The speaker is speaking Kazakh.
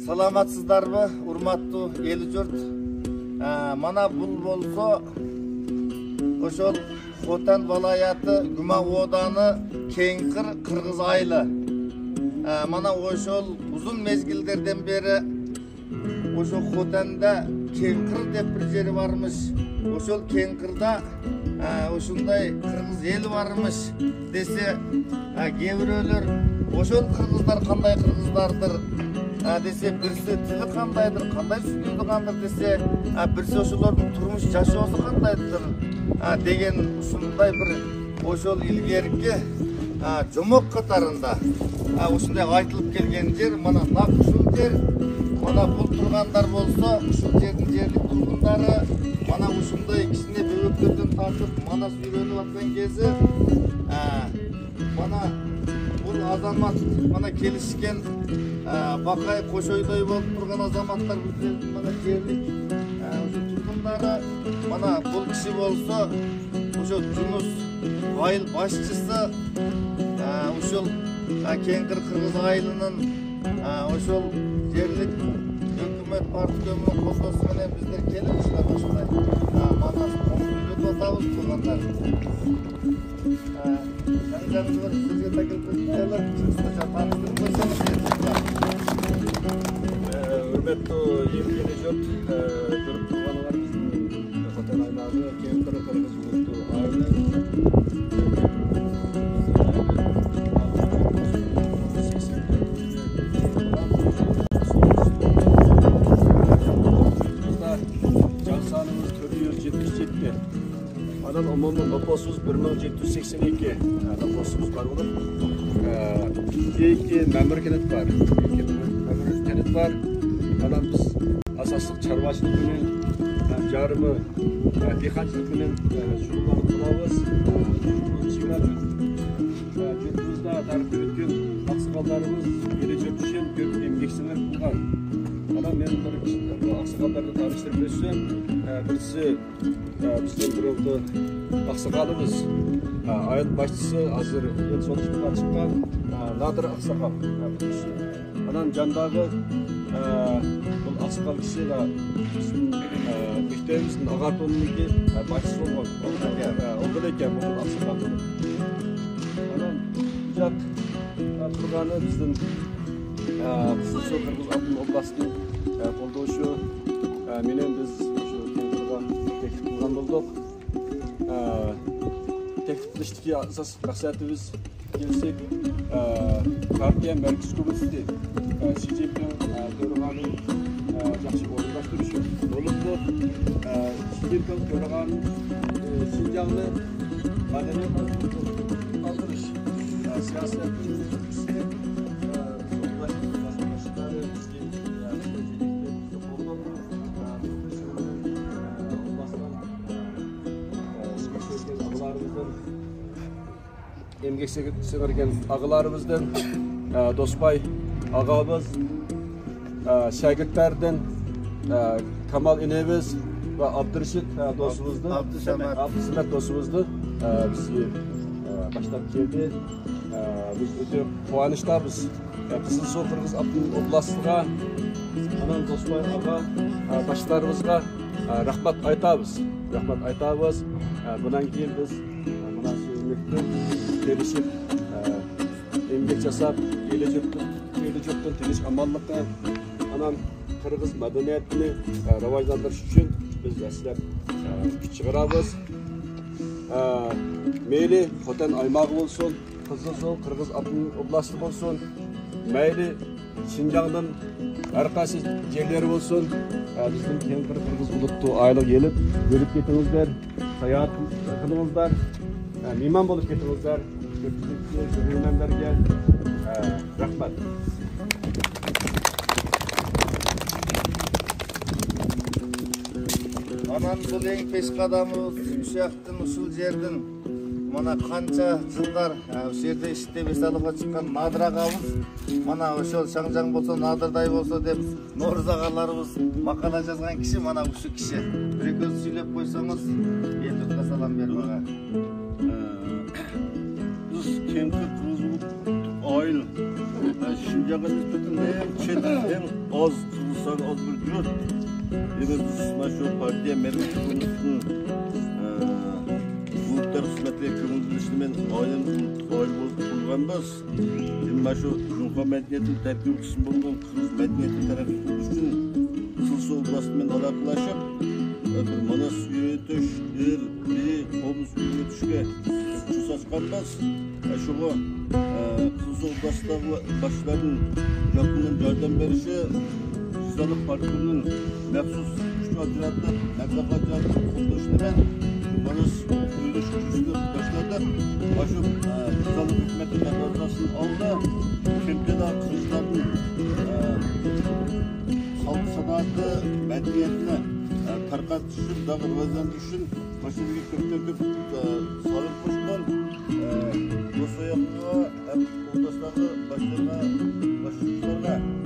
Саламатсыздарбы, урматтуу эл журт. Мана бул болсо ошол Хотан балаяты Гүмак ооданы Кеңкир Кыргыз айылы. Мана ошол узун мезгилдерден бери ошо Хотанда Кеңкир деп бир жери бармыш. Ошол Кеңкирда ушундай кыргыз эл бармыш десе, кээ бирөөлөр ошол кыргыздар кандай кыргыздардыр десе, бирси тили кандайдыр, кандай сүйлөдү кандыр десе, бирси ошолордун турмуш жашоосу кандайдыр деген ушундай бир ошол илгерки жомок катарында ушундай айтылып келген жер мана нак ушул жер. Мана бул тургандар болсо ушул жердин жерлик тургундары мана ушундай кичине бөбөктөрдөн тартып мана сүйрөнүп аткан кези мана бул азамат мана келишкен Бакай кошойдой болуп турган азаматтар бүздөрдүн мана жерлик ошо тургундары. Мана бул киши болсо ошо Жунус айыл башчысы ушул Кеңкир Кыргыз айылынын ошол жерлик өкмөт парткомунун колдоосу менен биздер келип ушундай мана үйрөтүп атабыз туугандар. Жаңжаңыздар сизге такелпелер таныштырып койсоңуз. Урматтуу эл журт, көрүп турганыңар биздин Хотан аймагы Кеңкир Кыргыз айылы. Анан умумдуу нопосубуз 1782 нопосубуз бар болуп, эки мамыр кенет бар. Мамыр кенет бар. Анан биз асастык чарбачылык менен, жарымы дыйканчылык менен шууланып турабыз. Журтубузда тарыхты өткөн аксакалдарыбыз эл журт үчүн көп эмгексиңер кылган. Анан мен бир аксакалдарды тааныштырып өтсөм, бирisi биздин бирөөдө аксакалыбыз, айыл башчысы азыр эл сотчулукка чыккан Надыр аксакал. Анан жандагы бул аксакал киши да биздин мектебибиздин агартуунунки башчысы болгон. Ол деле экен бул аксакал. Анан жак турганы биздин Кызыл Суу Кыргыз Алтын областын колдошу менен биз ошо Кеңкирге теклип кылган болдук. Теклиптештикке асас максатыбыз келсек, партия Меркиз көбүтүдө Си Цзиньпин төраганын жакшы орундаштырышы болуп, Си Цзиньпин төраганын Шинжаңды маданият калтырыш саясаты эмгек сіңірген ағыларымыздың Доспай ағабыз, шәгірттерден Камал инебіз ve Abdurrashid dostumuzdu, Abdussamat dostumuzdu. Bizi başlap geldi. Biz öte quvonushdamiz. Kızıl Suu Kırgız oblastiga, anan Dosbay ağa başlarimizga rahmat aytamiz. Rahmat aytamiz. Bundan keyin biz mana shu yurtdan kelishib emgak jasab, kelajaqdan tinch amonlikqa anan Kırgız madaniyatini rivojlantirish uchun biz aslab kuch chiqaramiz. Meyli Xotan aymog'i bo'lsin, Kızıl Suu Kırgız oblasti bo'lsin, mayli Şinjan'dan her qaysi yerleri olsun, bizim Kengir Kırgız buluttu aylık gelip görüp getirіңіздер, sayahat kılыңızlar, mimam bolup getirіңіздер, görüşmenlerge rahmat. Anan бұл ең пешқадамыз үшіяқтың ұшыл жердің mana qancha жылдар o'sha yerda ishlab esaluga chiqqan Nadir agamiz mana o'sha Shangjan bo'lsa Nadirday bo'lsa deb No'riz agalarimiz maqala yozgan kishi mana o'sha kishi. Bir ko'z so'ylab qo'ysangiz endi salom berib ağa. Biz Kengir Kırgız oil Şinjan'a nispeten en çet, en az Kırgızistan az bir yurt. Yine biz şu partiya merkez konusunu Bulutlar hizmetli kömürlüşümen ayın fail bolup bulganbız. Yine şu Junqa medeniyetin terkib kısmı bulgan Kırgız medeniyeti tarafı üçün Kılsı oblasымен alakalaşıp Manas üyetiş, Komuz üyetişke suçu saçkanbız. Şuğa Kılsı oblastағы başların yakından yardım verişi Cizanlık Partisi'nin məxsus güç acıratı, məbləğ acıratı kuruluşundan Manas üyetişki'sini başladık. Başı Cizanlık hükümeti kadrosunu aldı. Türkiye'de Kırgızların halk sanatı, medeniyetine tarqatışın, dağılgazan üçün başarılı köptörlük sağlık koşulan bu soyaqlığa hem odasları başlarına, başlıklarına